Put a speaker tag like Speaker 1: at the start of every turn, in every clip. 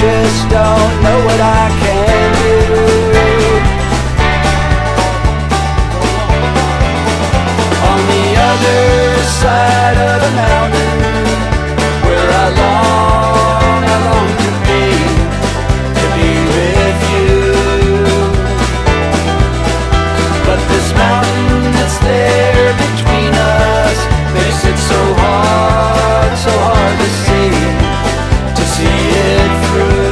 Speaker 1: just don't know what I can do. On the other side of the mountain, where I long to be with you. But this mountain that's there between us makes it so hard to see it through.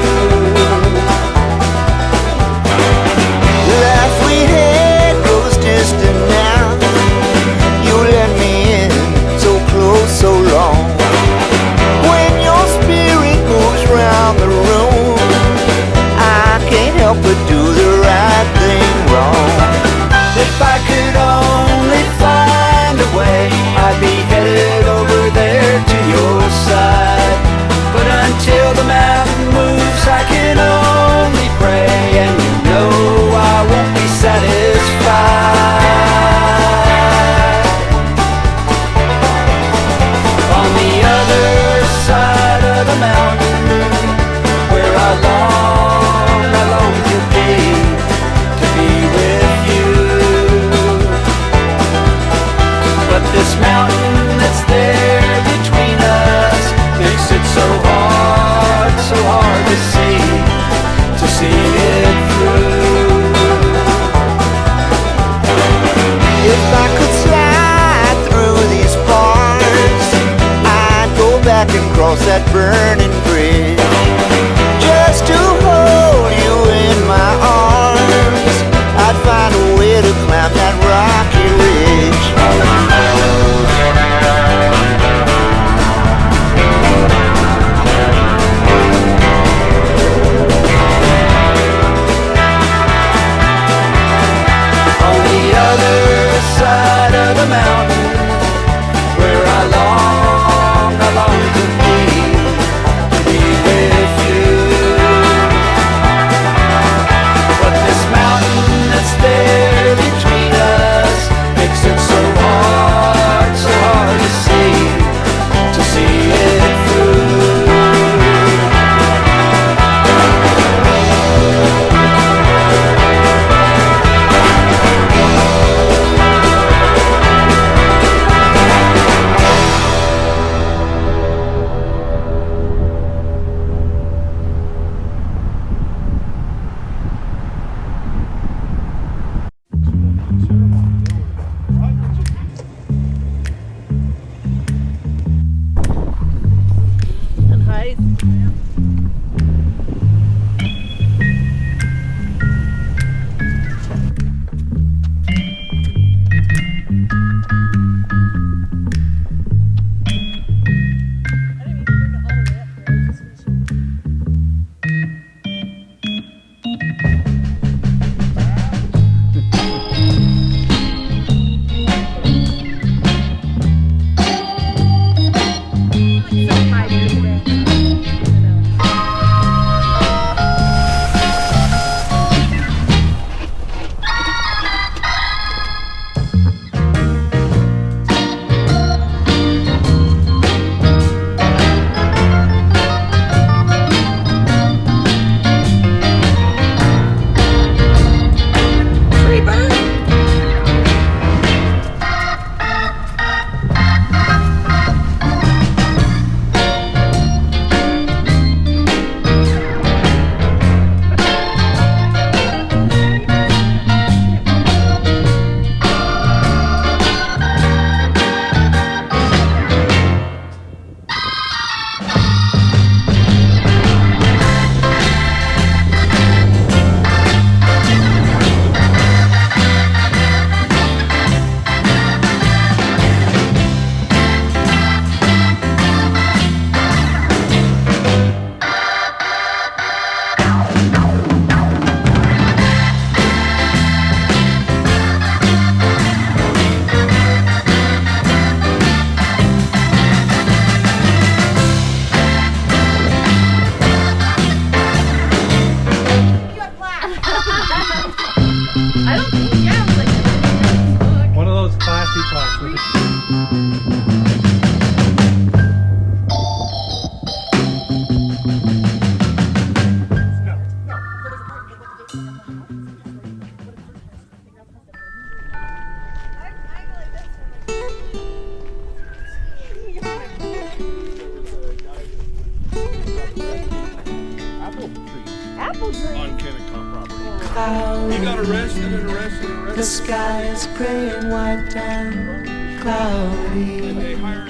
Speaker 1: cloudy.
Speaker 2: He got arrested and arrested and arrested.
Speaker 1: The sky is gray and white and cloudy.
Speaker 2: They hired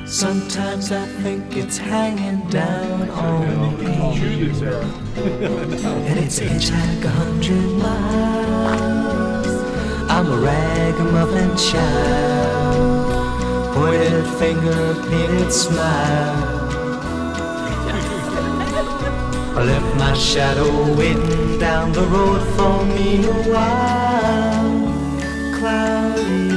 Speaker 1: Sometimes I think it's hanging down on me, and it's a hitchhike 100 miles. I'm a ragamuffin child, pointed finger, painted smile. I left my shadow waiting down the road for me a while. Cloudy,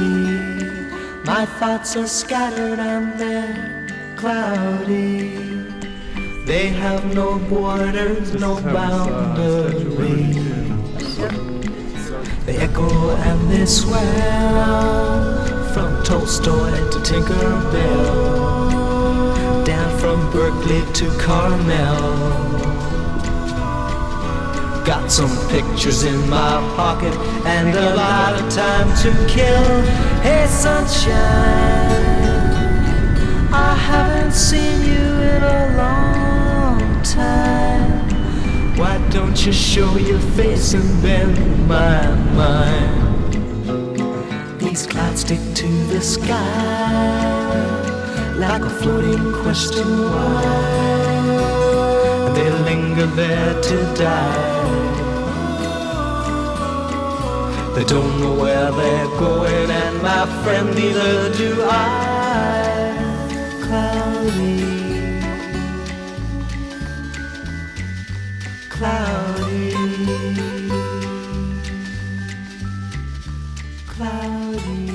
Speaker 1: my thoughts are scattered and they're cloudy. They have no borders, no boundaries. They echo and they swell from Tolstoy to Tinkerbell, down from Berkeley to Carmel. Got some pictures in my pocket and a lot of time to kill. Hey sunshine, I haven't seen you in a long time. Why don't you show your face and bend my mind? These clouds stick to the sky like a floating question why, and they linger there to die. They don't know where they're going, and my friend, neither do I. Cloudy, cloudy, cloudy.